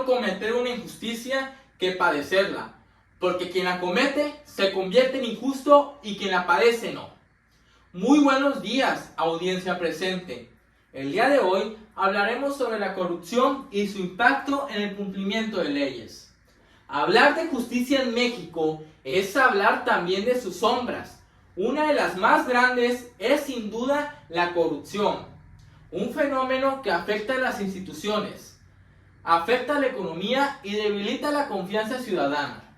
mejor cometer una injusticia que padecerla, porque quien la comete se convierte en injusto y quien la padece no. Muy buenos días, audiencia presente. El día de hoy hablaremos sobre la corrupción y su impacto en el cumplimiento de leyes. Hablar de justicia en México es hablar también de sus sombras. Una de las más grandes es sin duda la corrupción, un fenómeno que afecta a las instituciones, afecta a la economía y debilita la confianza ciudadana.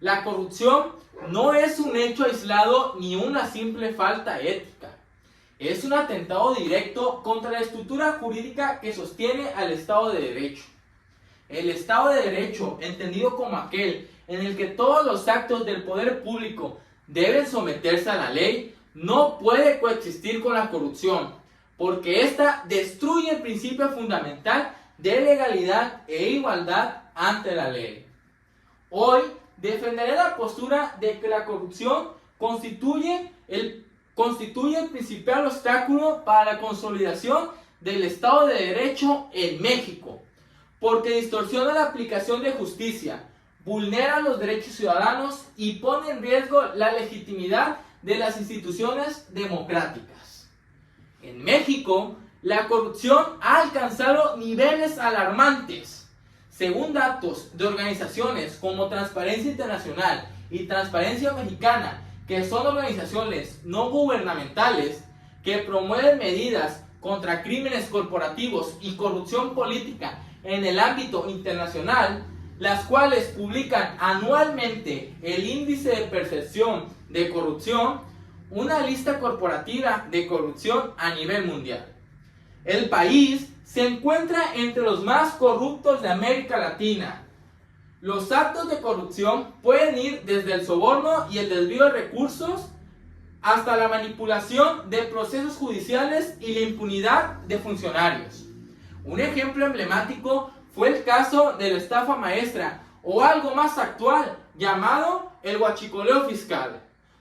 La corrupción no es un hecho aislado ni una simple falta ética. Es un atentado directo contra la estructura jurídica que sostiene al Estado de Derecho. El Estado de Derecho, entendido como aquel en el que todos los actos del poder público deben someterse a la ley, no puede coexistir con la corrupción, porque ésta destruye el principio fundamental de legalidad e igualdad ante la ley. Hoy defenderé la postura de que la corrupción constituye el principal obstáculo para la consolidación del Estado de Derecho en México, porque distorsiona la aplicación de justicia, vulnera los derechos ciudadanos y pone en riesgo la legitimidad de las instituciones democráticas. En México, la corrupción ha alcanzado niveles alarmantes. Según datos de organizaciones como Transparencia Internacional y Transparencia Mexicana, que son organizaciones no gubernamentales que promueven medidas contra crímenes corporativos y corrupción política en el ámbito internacional, las cuales publican anualmente el índice de percepción de corrupción, una lista corporativa de corrupción a nivel mundial. El país se encuentra entre los más corruptos de América Latina. Los actos de corrupción pueden ir desde el soborno y el desvío de recursos hasta la manipulación de procesos judiciales y la impunidad de funcionarios. Un ejemplo emblemático fue el caso de la estafa maestra, o algo más actual, llamado el huachicoleo fiscal,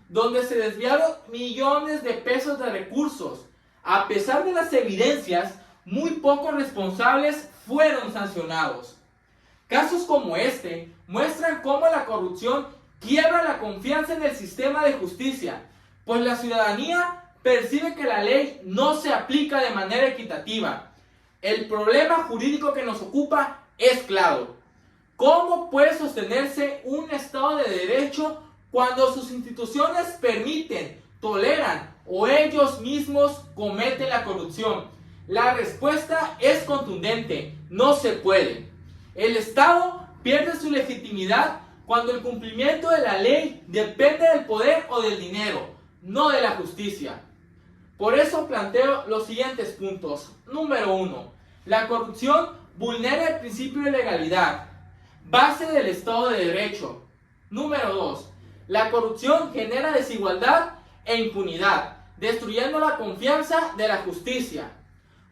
donde se desviaron millones de pesos de recursos. A pesar de las evidencias, muy pocos responsables fueron sancionados. Casos como este muestran cómo la corrupción quiebra la confianza en el sistema de justicia, pues la ciudadanía percibe que la ley no se aplica de manera equitativa. El problema jurídico que nos ocupa es claro. ¿Cómo puede sostenerse un Estado de Derecho cuando sus instituciones permiten, toleran o ellos mismos cometen la corrupción? La respuesta es contundente: no se puede. El Estado pierde su legitimidad cuando el cumplimiento de la ley depende del poder o del dinero, no de la justicia. Por eso planteo los siguientes puntos. Número 1. La corrupción vulnera el principio de legalidad, base del Estado de Derecho. Número 2. La corrupción genera desigualdad e impunidad, destruyendo la confianza de la justicia.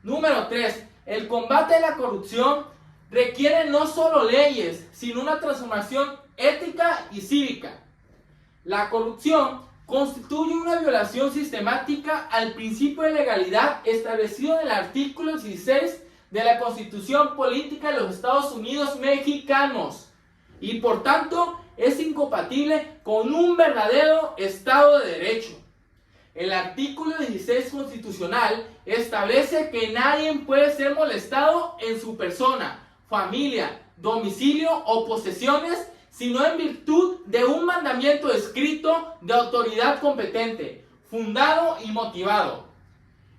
Número 3. El combate a la corrupción requiere no solo leyes, sino una transformación ética y cívica. La corrupción constituye una violación sistemática al principio de legalidad establecido en el artículo 16 de la Constitución Política de los Estados Unidos Mexicanos y por tanto es incompatible con un verdadero Estado de Derecho. El artículo 16 constitucional establece que nadie puede ser molestado en su persona, familia, domicilio o posesiones, sino en virtud de un mandamiento escrito de autoridad competente, fundado y motivado.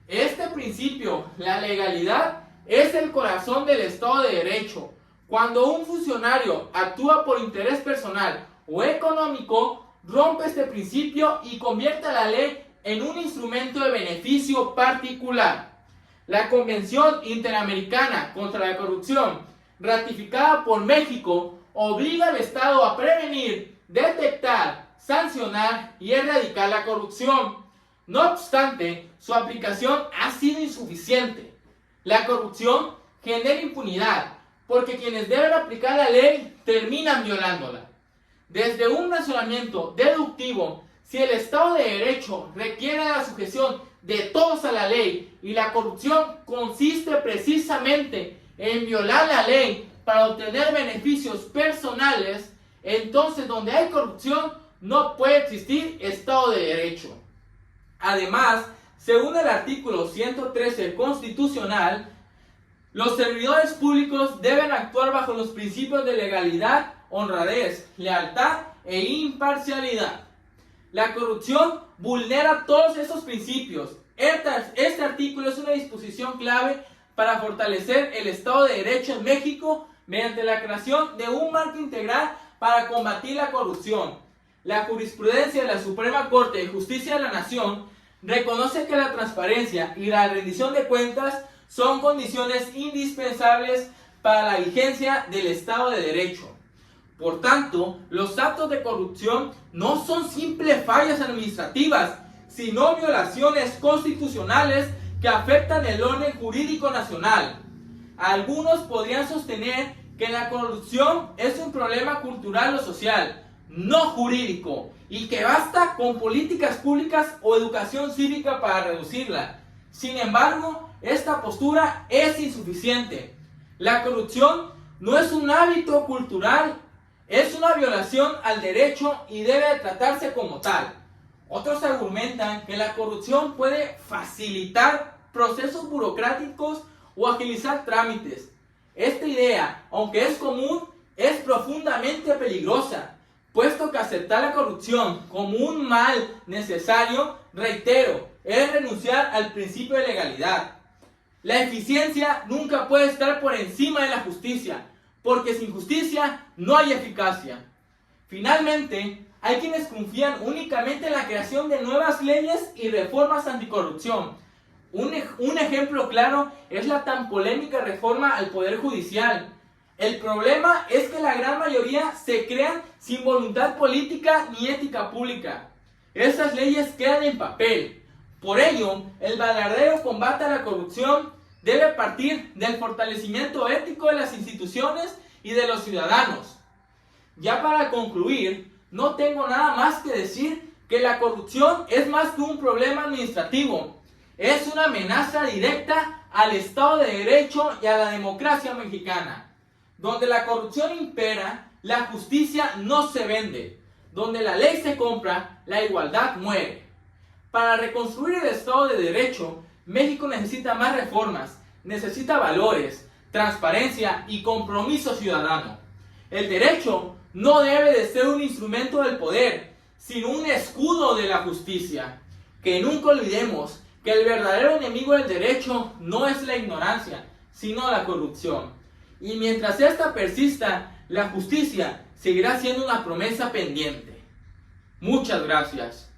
Este principio, la legalidad, es el corazón del Estado de Derecho. Cuando un funcionario actúa por interés personal o económico, rompe este principio y convierte a la ley en un instrumento de beneficio particular. La Convención Interamericana contra la Corrupción, ratificada por México, obliga al Estado a prevenir, detectar, sancionar y erradicar la corrupción. No obstante, su aplicación ha sido insuficiente. La corrupción genera impunidad, porque quienes deben aplicar la ley terminan violándola. Desde un razonamiento deductivo, si el Estado de Derecho requiere la sujeción de todos a la ley y la corrupción consiste precisamente en violar la ley para obtener beneficios personales, entonces donde hay corrupción no puede existir Estado de Derecho. Además, según el artículo 113 constitucional, los servidores públicos deben actuar bajo los principios de legalidad, honradez, lealtad e imparcialidad. La corrupción vulnera todos esos principios. Este artículo es una disposición clave para fortalecer el Estado de Derecho en México mediante la creación de un marco integral para combatir la corrupción. La jurisprudencia de la Suprema Corte de Justicia de la Nación reconoce que la transparencia y la rendición de cuentas son condiciones indispensables para la vigencia del Estado de Derecho. Por tanto, los actos de corrupción no son simples fallas administrativas, sino violaciones constitucionales que afectan el orden jurídico nacional. Algunos podrían sostener que la corrupción es un problema cultural o social, no jurídico, y que basta con políticas públicas o educación cívica para reducirla. Sin embargo, esta postura es insuficiente. La corrupción no es un hábito cultural, es una violación al derecho y debe tratarse como tal. Otros argumentan que la corrupción puede facilitar procesos burocráticos o agilizar trámites. Esta idea, aunque es común, es profundamente peligrosa, puesto que aceptar la corrupción como un mal necesario, reitero, es renunciar al principio de legalidad. La eficiencia nunca puede estar por encima de la justicia, porque sin justicia no hay eficacia. Finalmente, hay quienes confían únicamente en la creación de nuevas leyes y reformas anticorrupción. Un ejemplo claro es la tan polémica reforma al Poder Judicial. El problema es que la gran mayoría se crean sin voluntad política ni ética pública. Esas leyes quedan en papel. Por ello, el verdadero combate a la corrupción debe partir del fortalecimiento ético de las instituciones y de los ciudadanos. Ya para concluir, no tengo nada más que decir que la corrupción es más que un problema administrativo. Es una amenaza directa al Estado de Derecho y a la democracia mexicana. Donde la corrupción impera, la justicia no se vende. Donde la ley se compra, la igualdad muere. Para reconstruir el Estado de Derecho, México necesita más reformas, necesita valores, transparencia y compromiso ciudadano. El derecho no debe de ser un instrumento del poder, sino un escudo de la justicia. Que nunca olvidemos que el verdadero enemigo del derecho no es la ignorancia, sino la corrupción. Y mientras esta persista, la justicia seguirá siendo una promesa pendiente. Muchas gracias.